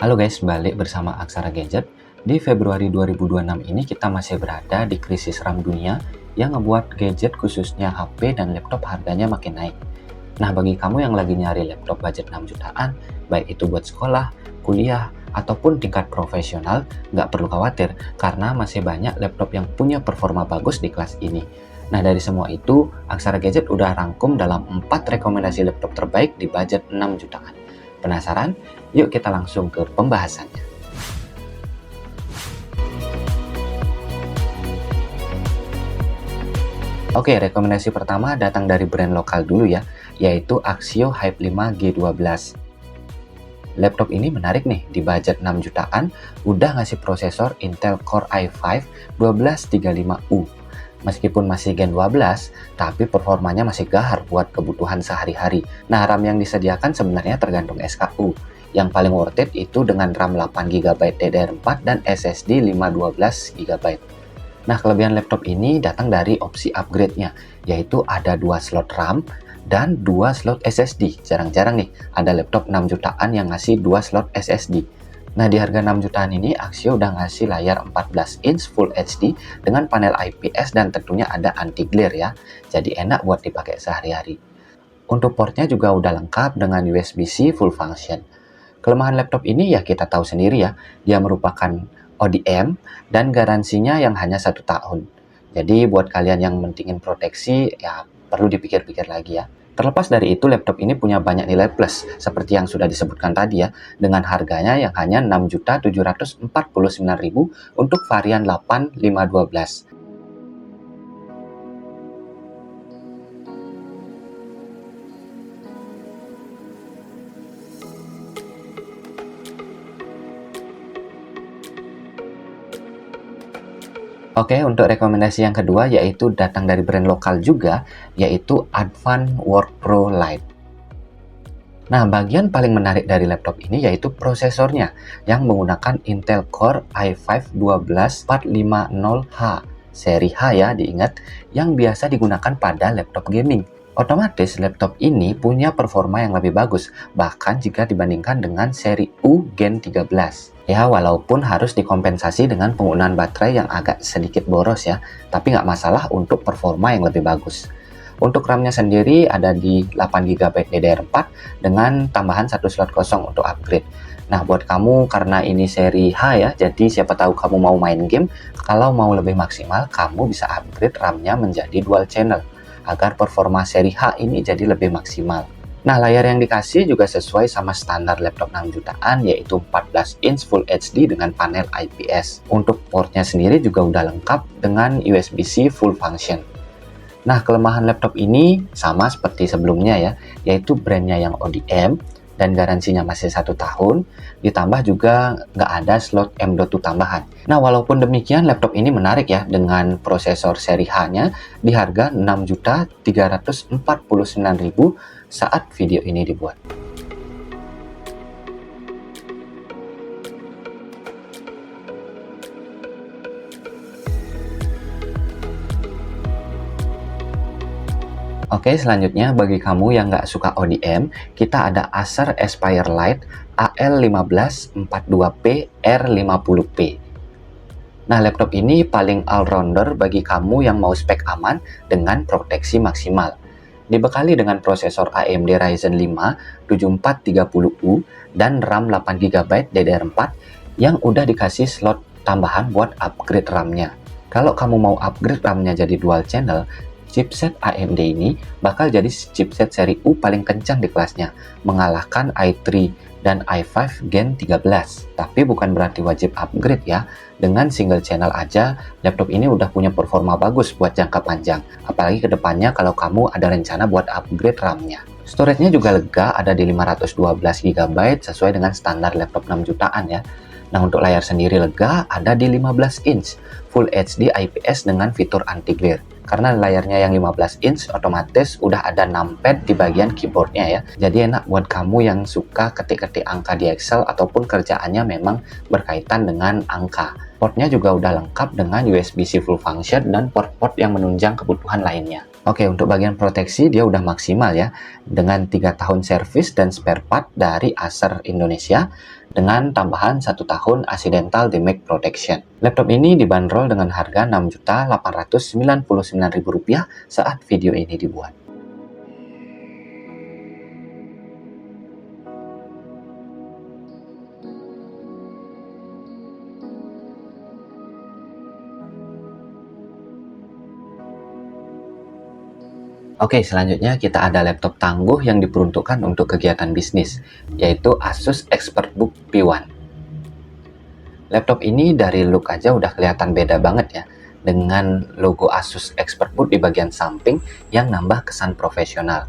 Halo guys, balik bersama Aksara Gadget. Di Februari 2026 ini kita masih berada di krisis RAM dunia yang ngebuat gadget khususnya HP dan laptop harganya makin naik. Nah, bagi kamu yang lagi nyari laptop budget 6 jutaan, baik itu buat sekolah, kuliah, ataupun tingkat profesional, nggak perlu khawatir karena masih banyak laptop yang punya performa bagus di kelas ini. Nah, dari semua itu, Aksara Gadget udah rangkum dalam 4 rekomendasi laptop terbaik di budget 6 jutaan. Penasaran? Yuk kita langsung ke pembahasannya. Oke, rekomendasi pertama datang dari brand lokal dulu ya, yaitu Axio Hype 5 G12. Laptop ini menarik nih, di budget 6 jutaan, udah ngasih prosesor Intel Core i5 1235U. Meskipun masih Gen 12, tapi performanya masih gahar buat kebutuhan sehari-hari. Nah, RAM yang disediakan sebenarnya tergantung SKU. Yang paling worth it itu dengan RAM 8GB DDR4 dan SSD 512GB. Nah, kelebihan laptop ini datang dari opsi upgrade-nya, yaitu ada 2 slot RAM dan 2 slot SSD. Jarang-jarang nih, ada laptop 6 jutaan yang ngasih 2 slot SSD. Nah, di harga 6 jutaan ini, Axio udah ngasih layar 14 inch Full HD dengan panel IPS dan tentunya ada anti-glare ya. Jadi enak buat dipakai sehari-hari. Untuk portnya juga udah lengkap dengan USB-C full function. Kelemahan laptop ini ya kita tahu sendiri ya, dia merupakan ODM dan garansinya yang hanya 1 tahun. Jadi buat kalian yang mentingin proteksi, ya perlu dipikir-pikir lagi ya. Terlepas dari itu, laptop ini punya banyak nilai plus, seperti yang sudah disebutkan tadi ya, dengan harganya yang hanya 6.749.000 untuk varian 8512. Oke, untuk rekomendasi yang kedua yaitu datang dari brand lokal juga, yaitu Advan Workpro Lite. Nah, bagian paling menarik dari laptop ini yaitu prosesornya yang menggunakan Intel Core i5 12450H, seri H ya diingat, yang biasa digunakan pada laptop gaming. Otomatis laptop ini punya performa yang lebih bagus, bahkan jika dibandingkan dengan seri U Gen 13. Ya, walaupun harus dikompensasi dengan penggunaan baterai yang agak sedikit boros ya, tapi nggak masalah untuk performa yang lebih bagus. Untuk RAM-nya sendiri ada di 8GB DDR4 dengan tambahan 1 slot kosong untuk upgrade. Nah, buat kamu karena ini seri H ya, jadi siapa tahu kamu mau main game, kalau mau lebih maksimal, kamu bisa upgrade RAM-nya menjadi dual channel, agar performa seri H ini jadi lebih maksimal. Nah, layar yang dikasih juga sesuai sama standar laptop 6 jutaan, yaitu 14 inch Full HD dengan panel IPS. Untuk portnya sendiri juga udah lengkap dengan USB-C full function. Nah, kelemahan laptop ini sama seperti sebelumnya ya, yaitu brandnya yang ODM dan garansinya masih 1 tahun, ditambah juga nggak ada slot M.2 tambahan. Nah, walaupun demikian, laptop ini menarik ya, dengan prosesor seri H-nya di harga 6.349.000 saat video ini dibuat. Oke, selanjutnya bagi kamu yang nggak suka ODM, kita ada Acer Aspire Lite AL1542P R50P. Nah, laptop ini paling all-rounder bagi kamu yang mau spek aman dengan proteksi maksimal. Dibekali dengan prosesor AMD Ryzen 5 7430U dan RAM 8GB DDR4 yang udah dikasih slot tambahan buat upgrade RAM-nya. Kalau kamu mau upgrade RAM-nya jadi dual channel, chipset AMD ini bakal jadi chipset seri U paling kencang di kelasnya, mengalahkan i3 dan i5 Gen 13. Tapi bukan berarti wajib upgrade ya. Dengan single channel aja, laptop ini udah punya performa bagus buat jangka panjang. Apalagi kedepannya kalau kamu ada rencana buat upgrade RAM-nya. Storage-nya juga lega, ada di 512GB sesuai dengan standar laptop 6 jutaan ya. Nah, untuk layar sendiri lega, ada di 15 inch Full HD IPS dengan fitur anti-glare. Karena layarnya yang 15 inch, otomatis udah ada numpad di bagian keyboardnya ya. Jadi enak buat kamu yang suka ketik-ketik angka di Excel ataupun kerjaannya memang berkaitan dengan angka. Portnya juga udah lengkap dengan USB-C full function dan port-port yang menunjang kebutuhan lainnya. Oke, untuk bagian proteksi dia udah maksimal ya, dengan 3 tahun servis dan spare part dari Acer Indonesia, dengan tambahan 1 tahun accidental damage protection. Laptop ini dibanderol dengan harga Rp6.899.000 saat video ini dibuat. Oke, selanjutnya kita ada laptop tangguh yang diperuntukkan untuk kegiatan bisnis, yaitu Asus ExpertBook P1. Laptop ini dari look aja udah kelihatan beda banget ya, dengan logo Asus ExpertBook di bagian samping yang nambah kesan profesional.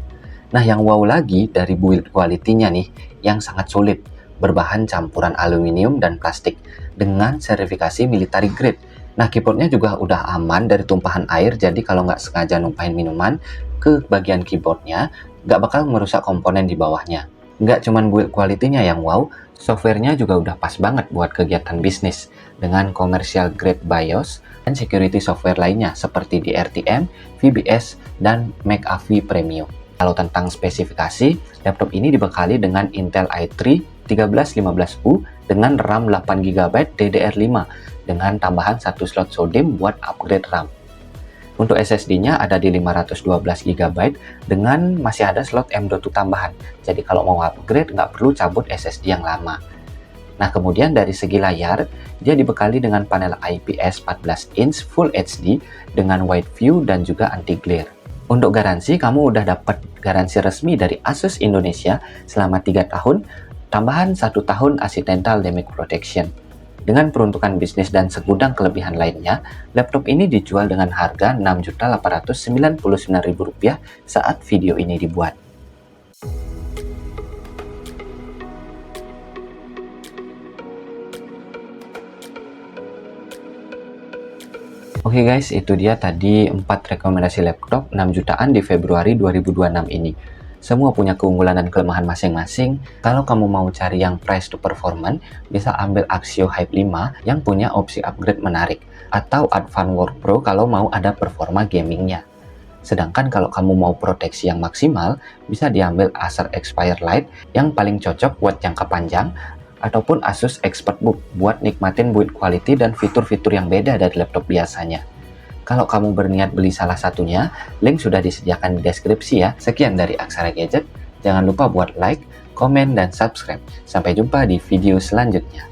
Nah, yang wow lagi dari build quality-nya nih, yang sangat sulit, berbahan campuran aluminium dan plastik, dengan sertifikasi military grade. Nah, keyboardnya juga udah aman dari tumpahan air, jadi kalau nggak sengaja numpahin minuman ke bagian keyboardnya, nggak bakal merusak komponen di bawahnya. Nggak cuman build quality-nya yang wow, software-nya juga udah pas banget buat kegiatan bisnis, dengan commercial grade BIOS dan security software lainnya seperti DRTM, VBS, dan McAfee Premium. Kalau tentang spesifikasi, laptop ini dibekali dengan Intel i3 1315U dengan RAM 8GB DDR5 dengan tambahan 1 slot SODIMM buat upgrade RAM. Untuk SSD-nya ada di 512GB dengan masih ada slot M.2 tambahan. Jadi kalau mau upgrade nggak perlu cabut SSD yang lama. Nah, kemudian dari segi layar, dia dibekali dengan panel IPS 14 inch Full HD dengan wide view dan juga anti glare. Untuk garansi, kamu udah dapat garansi resmi dari Asus Indonesia selama 3 tahun, tambahan 1 tahun accidental damage protection. Dengan peruntukan bisnis dan segudang kelebihan lainnya, laptop ini dijual dengan harga Rp6.899.000 saat video ini dibuat. Oke guys, itu dia tadi 4 rekomendasi laptop 6 jutaan di Februari 2026 ini. Semua punya keunggulan dan kelemahan masing-masing. Kalau kamu mau cari yang price to performance, bisa ambil Axio Hype 5 yang punya opsi upgrade menarik, atau Advan Work Pro kalau mau ada performa gamingnya. Sedangkan kalau kamu mau proteksi yang maksimal, bisa diambil Acer Aspire Lite yang paling cocok buat jangka panjang, ataupun Asus ExpertBook buat nikmatin build quality dan fitur-fitur yang beda dari laptop biasanya. Kalau kamu berniat beli salah satunya, link sudah disediakan di deskripsi ya. Sekian dari Aksara Gadget, jangan lupa buat like, komen, dan subscribe. Sampai jumpa di video selanjutnya.